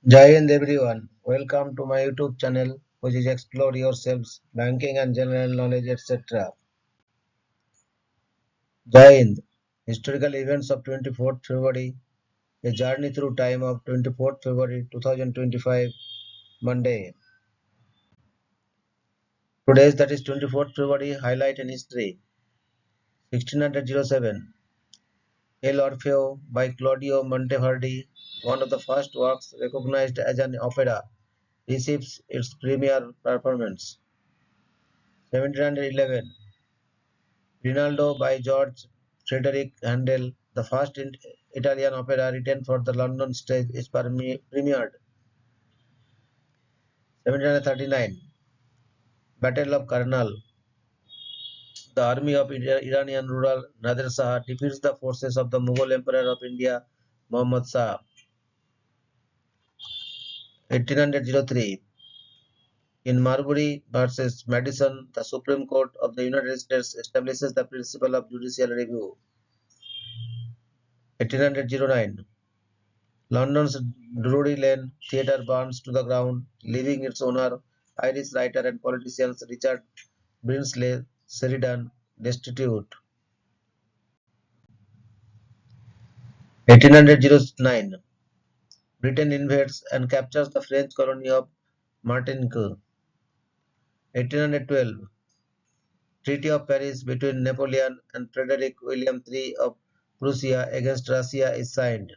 Jai Hind everyone. Welcome to my YouTube channel, which is Explore Yourselves, Banking and General Knowledge, etc. Jai Hind. Historical events of 24th February, a journey through time of 24th February 2025, Monday. Today's, that is 24th February, highlight in history. 1607, El Orfeo by Claudio Monteverdi, one of the first works recognized as an opera, receives its premiere performance. 1711, Rinaldo by George Frederick Handel, the first Italian opera written for the London stage, is premiered. 1739, Battle of Karnal. The army of Iranian ruler Nader Shah defeats the forces of the Mughal Emperor of India, Muhammad Shah. 1803, in Marbury versus Madison, the Supreme Court of the United States establishes the principle of judicial review. 1809, London's Drury Lane Theatre burns to the ground, leaving its owner, Irish writer and politician Richard Brinsley Sheridan, destitute. 1809, Britain invades and captures the French colony of Martinique. 1812, Treaty of Paris between Napoleon and Frederick William III of Prussia against Russia is signed.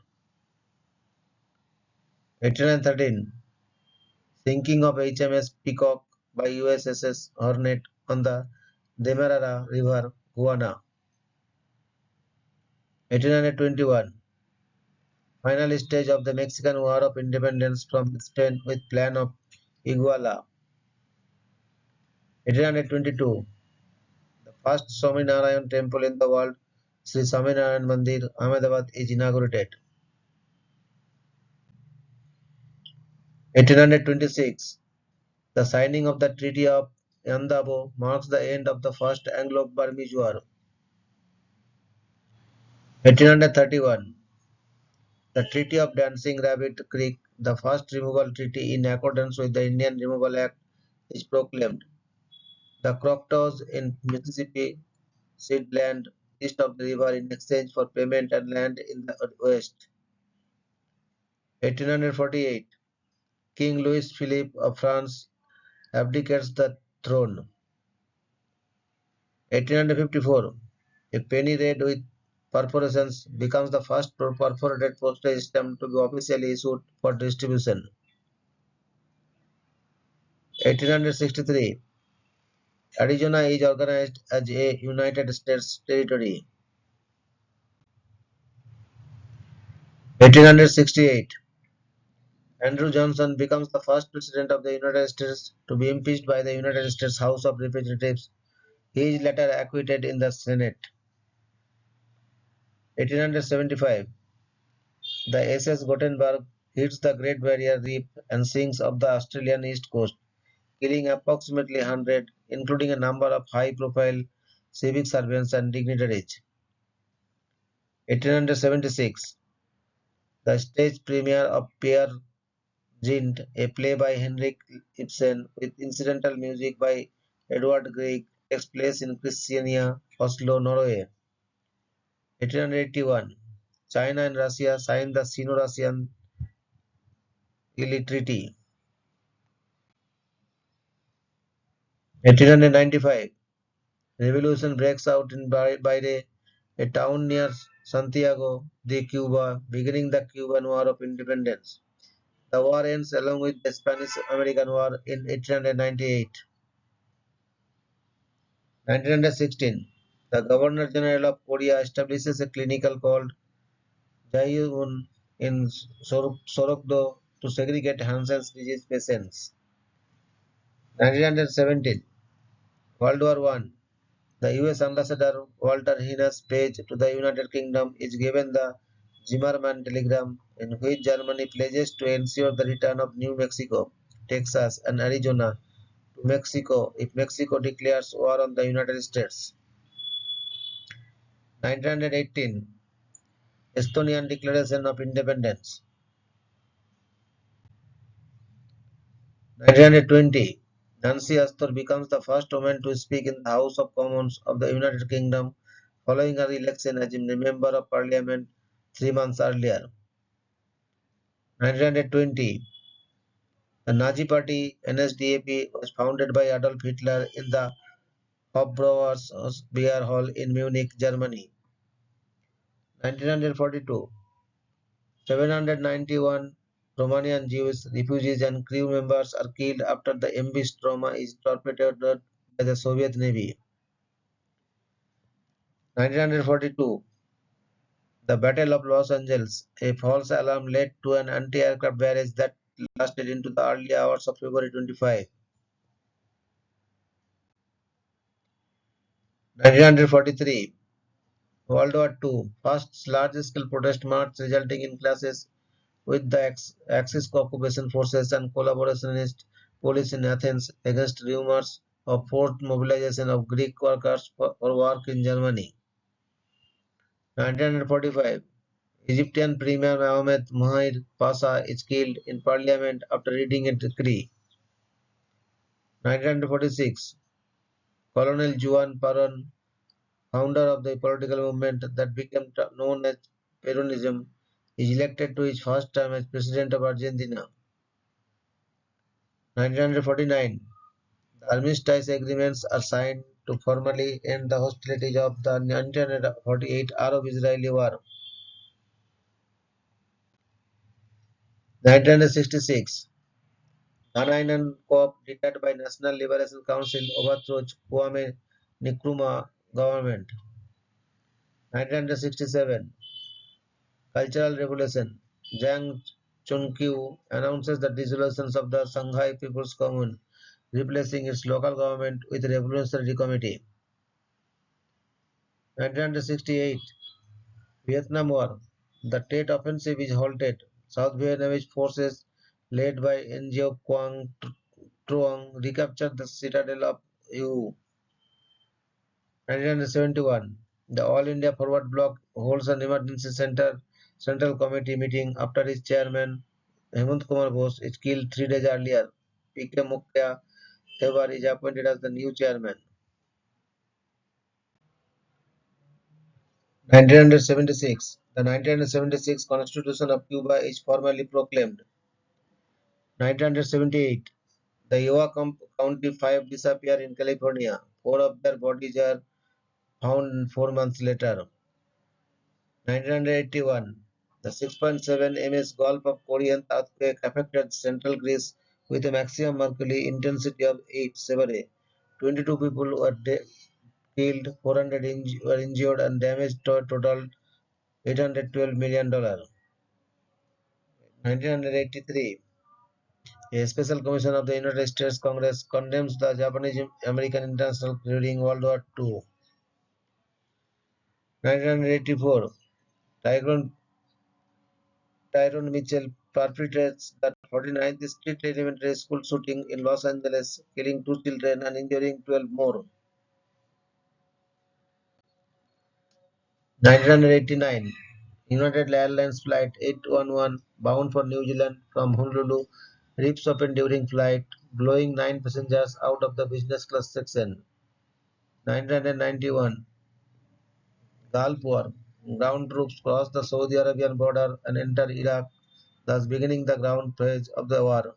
1813, sinking of HMS Peacock by USS Hornet on the Demerara River, Guyana. 1821, final stage of the Mexican War of Independence from Spain with Plan of Iguala. 1822, the first Swaminarayan temple in the world, Sri Swaminarayan Mandir, Ahmedabad, is inaugurated. 1826, the signing of the Treaty of Yandabo marks the end of the First Anglo-Burmese War. 1831, the Treaty of Dancing Rabbit Creek, the first removal treaty in accordance with the Indian Removal Act, is proclaimed. The Choctaws in Mississippi cede land east of the river in exchange for payment and land in the west. 1848, King Louis Philippe of France abdicates the throne. 1854, a penny red with perforations becomes the first perforated postage stamp to be officially issued for distribution. 1863, Arizona is organized as a United States territory. 1868, Andrew Johnson becomes the first president of the United States to be impeached by the United States House of Representatives. He is later acquitted in the Senate. 1875, the SS Gothenburg hits the Great Barrier Reef and sinks off the Australian east coast, killing approximately 100, including a number of high-profile civic servants and dignitaries. 1876, the stage premiere of Peer Gynt, a play by Henrik Ibsen with incidental music by Edvard Grieg, takes place in Christiania, Oslo, Norway. 1881, China and Russia signed the Sino-Russian Treaty. 1895, revolution breaks out in Baire, a town near Santiago de Cuba, beginning the Cuban War of Independence. The war ends along with the Spanish-American War in 1898. 1916, the Governor General of Korea establishes a clinic called Jae-un in Sorokdo to segregate Hansen's disease patients. 1917, World War I, the US Ambassador Walter Hines Page to the United Kingdom is given the Zimmermann telegram in which Germany pledges to ensure the return of New Mexico, Texas, and Arizona to Mexico if Mexico declares war on the United States. 1918, Estonian Declaration of Independence. 1920. Nancy Astor becomes the first woman to speak in the House of Commons of the United Kingdom following her election as a Member of Parliament 3 months earlier. 1920. The Nazi Party NSDAP was founded by Adolf Hitler in the Hofbrauers Beer Hall in Munich, Germany. 1942. 791 Romanian Jewish refugees and crew members are killed after the MV Stroma is torpedoed by the Soviet Navy. 1942. The Battle of Los Angeles, a false alarm led to an anti-aircraft barrage that lasted into the early hours of February 25. 1943. World War II, first large-scale protest march resulting in clashes with the Axis occupation forces and collaborationist police in Athens against rumors of forced mobilization of Greek workers for work in Germany. 1945. Egyptian Premier Mohammed Muhair Pasha is killed in parliament after reading a decree. 1946. Colonel Juan Perón, founder of the political movement that became known as Peronism, is elected to his first term as President of Argentina. 1949. The armistice agreements are signed to formally end the hostilities of the 1948 Arab-Israeli War. 1966. Ghanaian coup led by National Liberation Council overthrows Kwame Nkrumah government. 1967. Cultural Revolution. Jiang Chunqiu announces the dissolution of the Shanghai People's Commune, replacing its local government with a revolutionary committee. 1968. Vietnam War. The Tet Offensive is halted. South Vietnamese forces led by Ngo Quang Truong recaptured the citadel of U. 1971. The All India Forward Bloc holds an emergency central committee meeting after its chairman Hemant Kumar Bose is killed 3 days earlier. P.K. Mukya Thevar is appointed as the new chairman. 1976. The 1976 Constitution of Cuba is formally proclaimed. 1978. The Iowa County Five disappear in California. Four of their bodies are found 4 months later. 1981. The 6.7 ms Gulf of Korean earthquake affected central Greece with a maximum mercury intensity of 8 severe. 22 people were killed, 400 were injured, and damage totaled $812 million. 1983. A special commission of the United States Congress condemns the Japanese-American International during World War II. 1984. Tyrone Mitchell perpetrates the 49th Street Elementary School shooting in Los Angeles, killing 2 children and injuring 12 more. 1989. United Airlines Flight 811 bound for New Zealand from Honolulu rips open during flight, blowing 9 passengers out of the business class section. 1991. Gulf War. Ground troops cross the Saudi Arabian border and enter Iraq, thus beginning the ground phase of the war.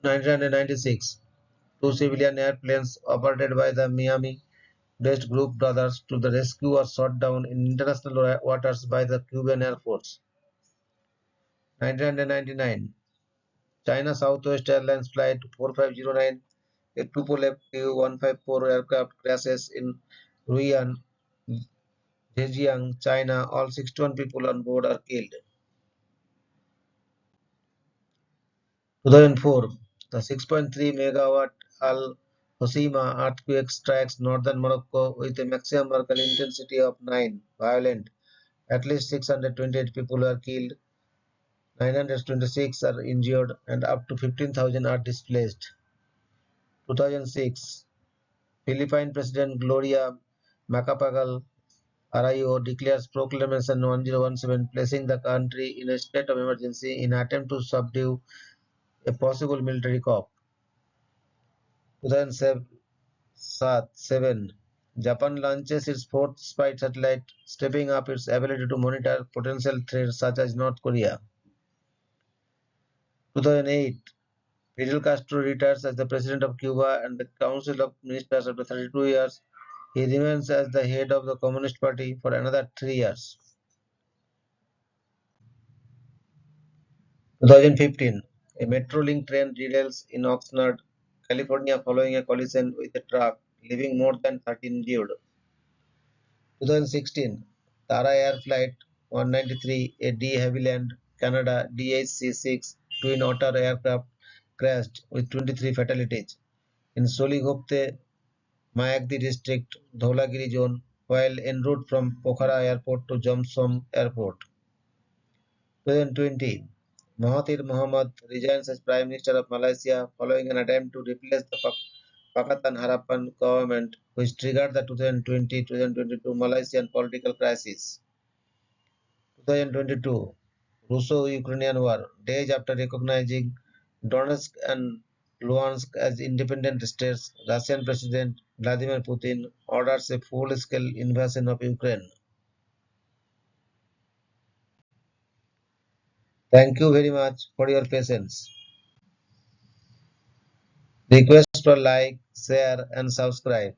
1996. Two civilian airplanes operated by the Miami-based Group Brothers to the rescue were shot down in international waters by the Cuban Air Force. 1999. China Southwest Airlines Flight 4509, a Tupolev Tu-154 aircraft crashes in Ruian, Zhejiang, China. All 61 people on board are killed. 2004. The 6.3 megawatt Al Hoceima earthquake strikes northern Morocco with a maximum Mercalli intensity of 9, violent. At least 628 people were killed, 926 are injured, and up to 15,000 are displaced. 2006. Philippine President Gloria Macapagal Arroyo declares Proclamation 1017, placing the country in a state of emergency in attempt to subdue a possible military coup. 2007, Japan launches its fourth spy satellite, stepping up its ability to monitor potential threats such as North Korea. 2008, Fidel Castro retires as the president of Cuba and the Council of Ministers after 32 years. He remains as the head of the Communist Party for another 3 years. 2015, a Metrolink train derails in Oxnard, California following a collision with a truck, leaving more than 13 injured. 2016, Tara Air Flight 193, a de Havilland, Canada DHC-6 twin otter aircraft crashed with 23 fatalities in Soligopte, Mayagdi district, Dholagiri zone, while en route from Pokhara Airport to Jomsom Airport. 2020, Mahathir Mohamad resigns as Prime Minister of Malaysia following an attempt to replace the Pakatan Harapan government, which triggered the 2020-2022 Malaysian political crisis. 2022, Russo-Ukrainian War, days after recognizing Donetsk and Luhansk as independent states, Russian President Vladimir Putin orders a full-scale invasion of Ukraine. Thank you very much for your patience. Request for like, share and subscribe.